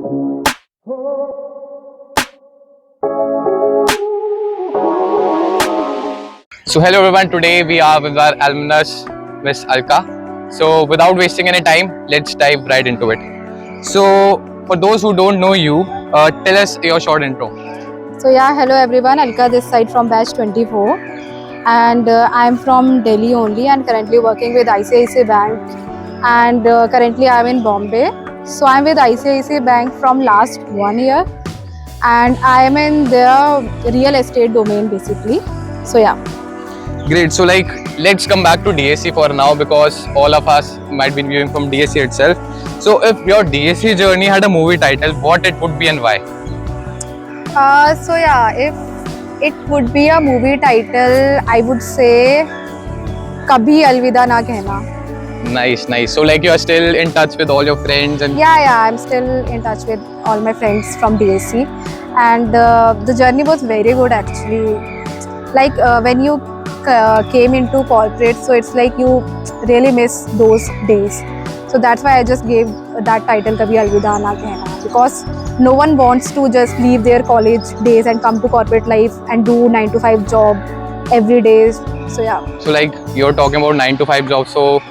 So hello everyone, today we are with our alumnus Miss Alka. So without wasting any time, let's dive right into it. So for those who don't know you, tell us your short intro. So yeah, hello everyone. Alka this side from batch 24, and I'm from Delhi only, and currently working with ICICI Bank. And currently I'm in Bombay. So I'm with ICICI Bank from last 1 year, and I am in their real estate domain basically. So yeah. Great. So let's come back to DSC for now because all of us might be viewing from DSC itself. So if your DSC journey had a movie title, what it would be and why? So yeah, if it would be a movie title, I would say Kabhi Alvida Na Kehna. Nice. So you are still in touch with all your friends and Yeah, I'm still in touch with all my friends from DSC, and the journey was very good actually. Like when you came into corporate, so it's like you really miss those days. So that's why I just gave that title Kabhi Alvida Na Kehna, because no one wants to just leave their college days and come to corporate life and do 9 to 5 job every day. So yeah. So you're talking about 9 to 5 job. So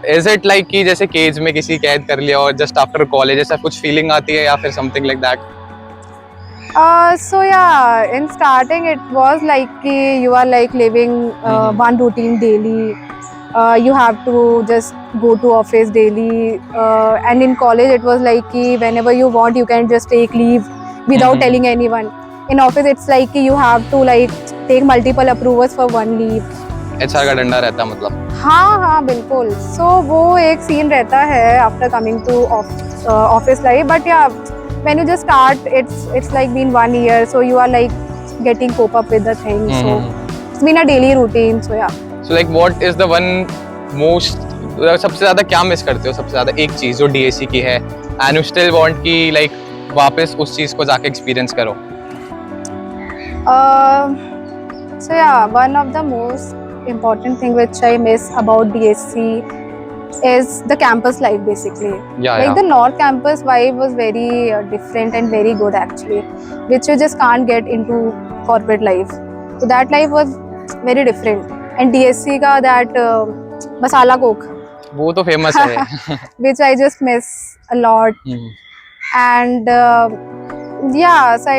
is it like कि जैसे cage में किसी कैद कर लिया और just after college ऐसा कुछ feeling आती है या फिर something like that? So yeah, in starting it was like you are like living one routine daily. You have to just go to office daily, and in college it was like whenever you want you can just take leave without telling anyone. In office it's like you have to like take multiple approvals for one leave. HR का डंडा रहता है मतलब. हाँ बिल्कुल. So वो एक scene रहता है after coming to office life, but yeah, when you just start, it's like been 1 year, so you are like getting cope up with the things. So it's been a daily routine. So yeah. So what is the one most सबसे ज़्यादा क्या miss करते हो, सबसे ज़्यादा एक चीज़ जो DSC की है and you still want कि वापस उस चीज़ को जाके experience करो? So yeah, one of the most important thing which I miss about DSC is the campus life basically. The North campus vibe was very different and very good actually, which you just can't get into corporate life. So that life was very different. And DSC ka that masala coke, वो तो famous है. which I just miss a lot. And yeah, so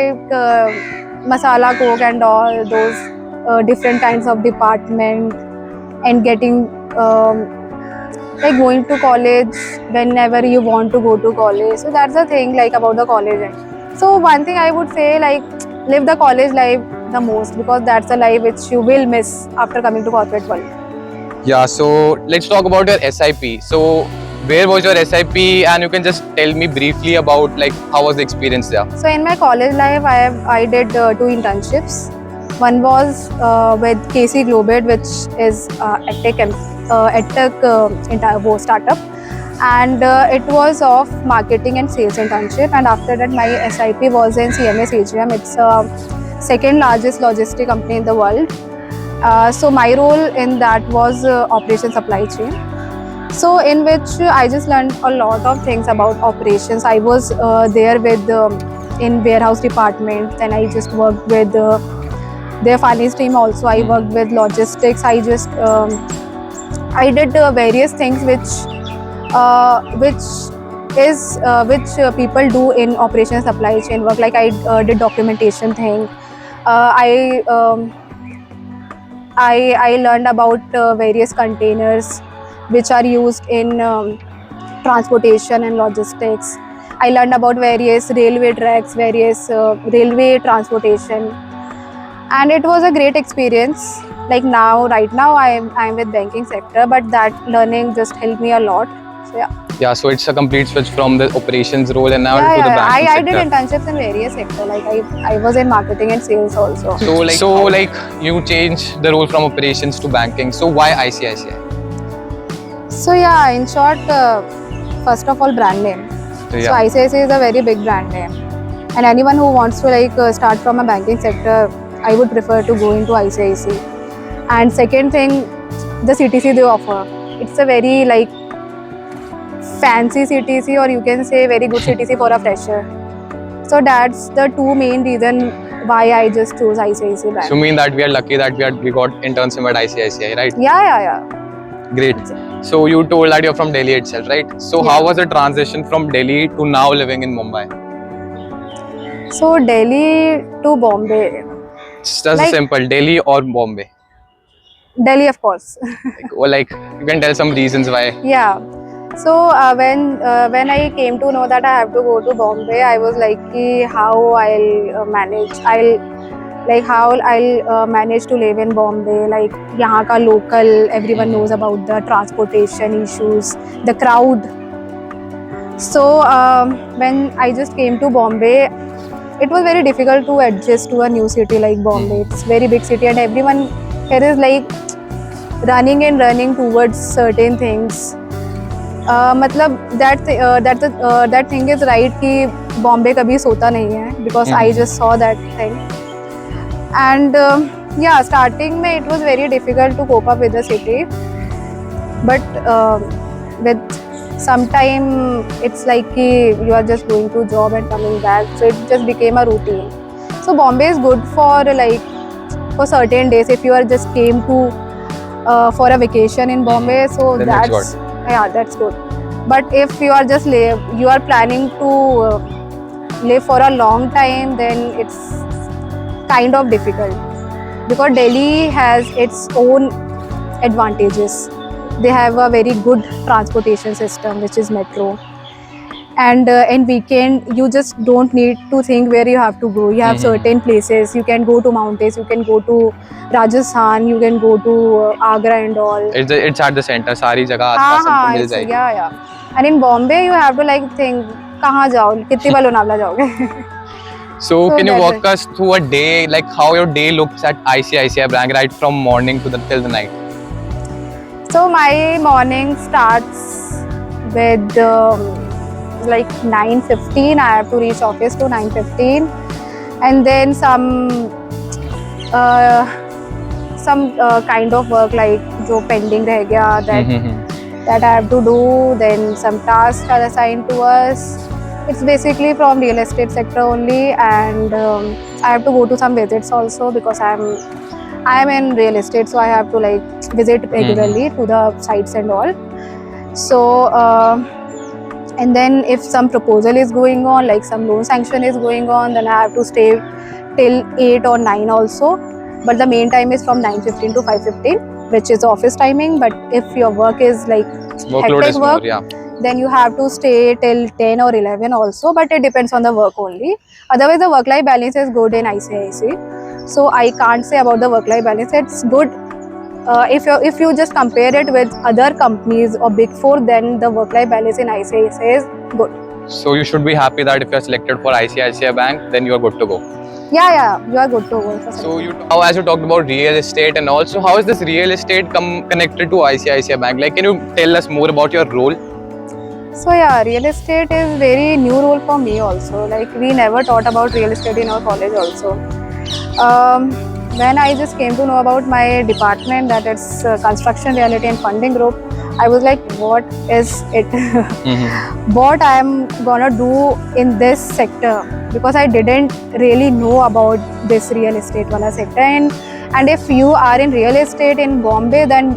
masala coke and all those different kinds of department, and getting like going to college whenever you want to go to college. So that's the thing like about the college. So one thing I would say, like, live the college life the most, because that's the life which you will miss after coming to corporate world. Yeah, so let's talk about your SIP. So where was your SIP, and you can just tell me briefly about how was the experience there? So in my college life I did 2 internships. One was with KC Globet, which is EdTech startup, and it was of marketing and sales internship. And after that my SIP was in CMS AGM. It's second largest logistic company in the world. So my role in that was operation supply chain. So in which I just learned a lot of things about operations. I was there with in warehouse department. Then I just worked with their finance team also. I worked with logistics. I just I did various things which people do in operation supply chain work. Like I did documentation thing. I learned about various containers which are used in transportation and logistics. I learned about various railway tracks, various railway transportation, and it was a great experience. Like right now I'm with banking sector, but that learning just helped me a lot. So yeah. Yeah, so it's a complete switch from the operations role and now to the banking I sector. did internships in various sectors. Like I was in marketing and sales also. So you changed the role from operations to banking. So why ICICI? So yeah, in short, first of all, brand name. So ICICI is a very big brand name, and anyone who wants to start from a banking sector, I would prefer to go into ICICI. And second thing, the CTC they offer. It's a very fancy CTC, or you can say very good CTC for a fresher. So that's the two main reason why I just chose ICICI Bank. So mean that we are lucky that we got internship at ICICI, right? Yeah. Great. So you told that you're from Delhi itself, right? So Yeah. how was the transition from Delhi to now living in Mumbai? So Delhi to Bombay. It's just Like- simple, Delhi or Bombay. Delhi, of course. Like you can tell some reasons why. Yeah. So when I came to know that I have to go to Bombay, I was like, कि how I'll manage. How I'll manage to live in Bombay. Like यहाँ का local, everyone knows about the transportation issues, the crowd. So when I just came to Bombay, it was very difficult to adjust to a new city like Bombay. It's very big city, and everyone here is like running towards certain things. मतलब that thing is right कि Bombay कभी सोता नहीं है, because I just saw that thing. And yeah, starting में it was very difficult to cope up with the city, but with some time it's like कि you are just going to job and coming back, so it just became a routine. So Bombay is good for for certain days if you are just came to for a vacation in Bombay, so Then that's good. Yeah, that's good. But if you are just you are planning to live for a long time, then it's kind of difficult, because Delhi has its own advantages. They have a very good transportation system, which is metro. And in weekend, you just don't need to think where you have to go. You have certain places. You can go to mountains. You can go to Rajasthan. You can go to Agra and all. It's at the center. सारी जगह आसपास हमको मिल जाएगी. Yeah. And in Bombay, you have to like think कहाँ जाओ, कितनी बार लोनावला जाओगे. So can you that's walk us through a day, like how your day looks at ICICI Bank, right from morning to till the night? So my morning starts with like 9:15. I have to reach office to 9:15, and then some kind of work like जो pending रह गया, that I have to do. Then some tasks are assigned to us. It's basically from real estate sector only, and I have to go to some visits also, because I am in real estate, so I have to like visit regularly to the sites and all. So and then if some proposal is going on, like some loan sanction is going on, then I have to stay till 8 or 9 also. But the main time is from 9:15 to 5:15, which is office timing. But if your work is like Workload hectic is work, more, yeah. then you have to stay till 10 or 11 also, but it depends on the work only. Otherwise, the work-life balance is good in ICICI. So I can't say about the work-life balance. It's good. If you just compare it with other companies or Big Four, then the work-life balance in ICICI is good. So you should be happy that if you are selected for ICICI Bank, then you are good to go. Yeah, you are good to go. So as you talked about real estate, and also how is this real estate connected to ICICI Bank? Like, can you tell us more about your role? So yeah, real estate is very new role for me also. Like we never taught about real estate in our college also. When I just came to know about my department, that it's construction, realty and funding group, I was like, what is it? What I am gonna do in this sector? Because I didn't really know about this real estate wala sector. And if you are in real estate in Bombay, then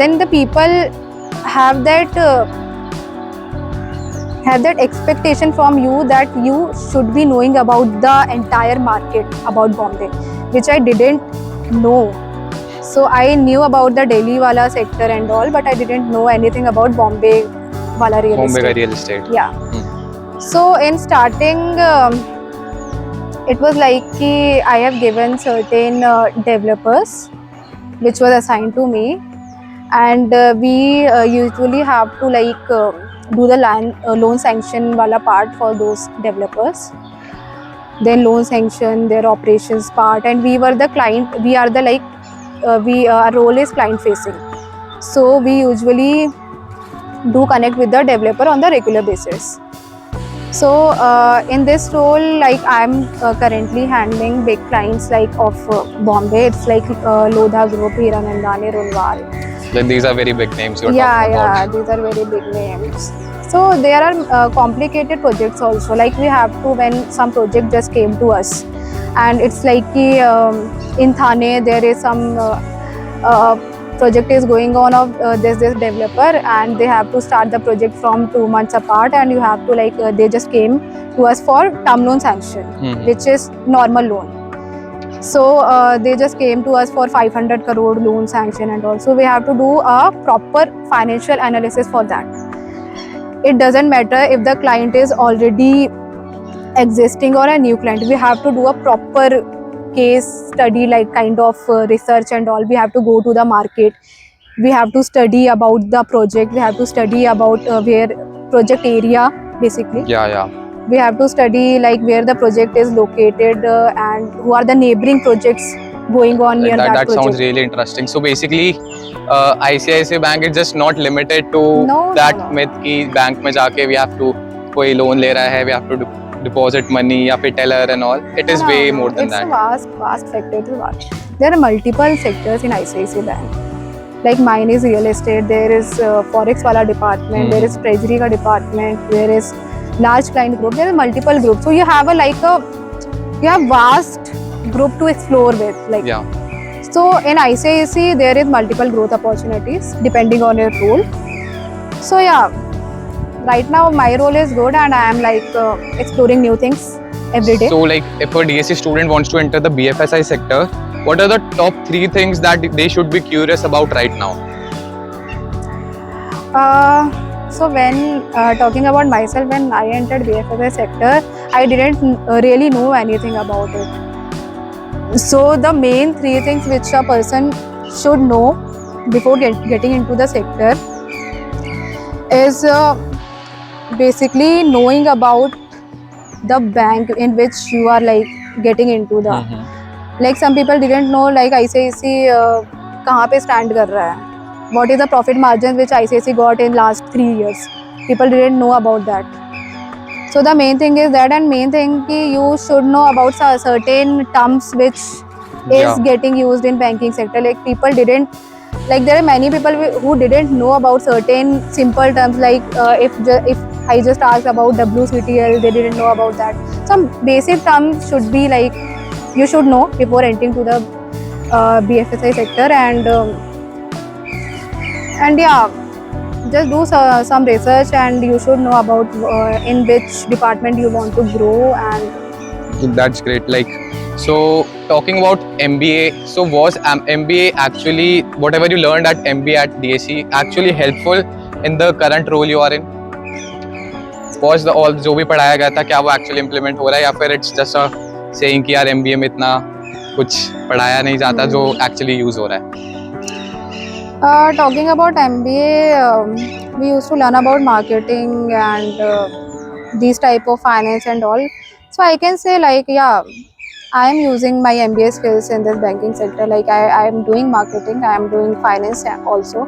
then the people have that expectation from you that you should be knowing about the entire market about Bombay, which I didn't know. So I knew about the Delhi wala sector and all, but I didn't know anything about Bombay wala real estate. Bombay real estate. Yeah. So in starting, it was like I have given certain developers, which was assigned to me, and we usually have to like do the loan sanction wala part for those developers. Then loan sanction, their operations part, and we were the client. We are the like our role is client facing. So we usually do connect with the developer on the regular basis. So in this role, like I'm currently handling big clients like of Bombay. It's like Lodha Group, Hiranandani, Runwal. Like these are very big names you're Yeah, talking yeah, about. these are very big names. So there are complicated projects also. Like we have to, when some project just came to us, and it's like in Thane there is some uh, project is going on of this developer, and they have to start the project from 2 months apart, and you have to like they just came to us for term loan sanction, Mhm. which is normal loan. So they just came to us for 500 crore loan sanction, and also we have to do a proper financial analysis for that. It doesn't matter if the client is already existing or a new client. We have to do a proper case study, like kind of research and all. We have to go to the market. We have to study about the project. We have to study about where project area basically. Yeah. We have to study like where the project is located and who are the neighboring projects going on Like near that, that that sounds project. really interesting. So basically, ICICI Bank is just not limited to No, that no. myth कि bank में जाके we have to कोई loan ले रहा है, we have to deposit money या फिर teller and all. It No, is no, way no. more than It's a that. vast sector. It's a vast. There are multiple sectors in ICICI Bank. Like mine is real estate. There is forex wala department. There is treasury ka department. There is large client group. There are multiple groups. So you have you have vast group to explore with. Like Yeah. so in ICICI there is multiple growth opportunities depending on your role. So yeah, right now my role is good, and I am like exploring new things every day. So like if a DSC student wants to enter the BFSI sector, what are the top 3 things that they should be curious about right now? So when talking about myself, when I entered BFSI sector, I didn't really know anything about it. So the main 3 things which a person should know before getting into the sector is basically knowing about the bank in which you are like getting into the. Like some people didn't know like ICICI कहाँ पे stand कर रहा है. What is the profit margin which ICICI got in last 3 years? People didn't know about that. So the main thing is that, and main thing ki you should know about certain terms which Yeah. is getting used in banking sector. Like people didn't, like there are many people who didn't know about certain simple terms. Like if I just asked about WCTL, they didn't know about that. Some basic terms should be like you should know before entering to the BFSI sector, and yeah, just do some research, and you should know about in which department you want to grow. And That's great. Like, so talking about MBA, so was MBA actually, whatever you learned at MBA at DSC, actually helpful in the current role you are in? Was the all जो भी पढ़ाया गया था क्या वो actually implement हो रहा है या फिर it's just a saying कि यार MBA में इतना कुछ पढ़ाया नहीं जाता जो actually use हो रहा है? talking about MBA, we used to learn about marketing and these type of finance and all. So I can say like yeah, I am using my MBA skills in this banking sector. Like I am doing marketing, I am doing finance also.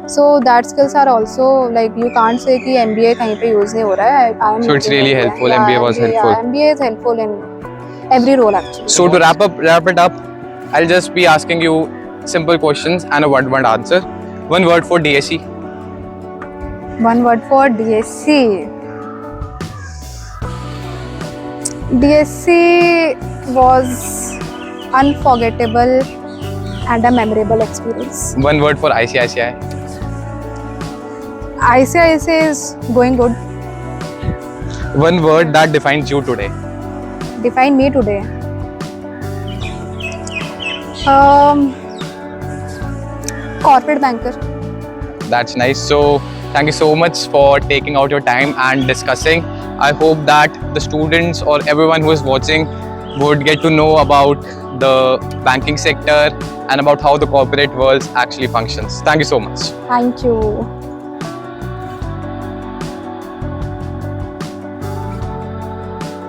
So that skills are also like you can't say कि MBA कहीं पे use नहीं हो रहा है. I am So it's using really MBA. helpful. Yeah, MBA was helpful. Yeah, MBA is helpful in every role actually. So to wrap it up, I'll just be asking you simple questions and a one-word answer. One word for DSC. One word for DSC. DSC was unforgettable and a memorable experience. One word for ICICI. ICICI is going good. One word that defines you today. Define me today. Corporate banker. That's nice. So thank you so much for taking out your time and discussing. I hope that the students or everyone who is watching would get to know about the banking sector and about how the corporate world actually functions. Thank you so much. Thank you.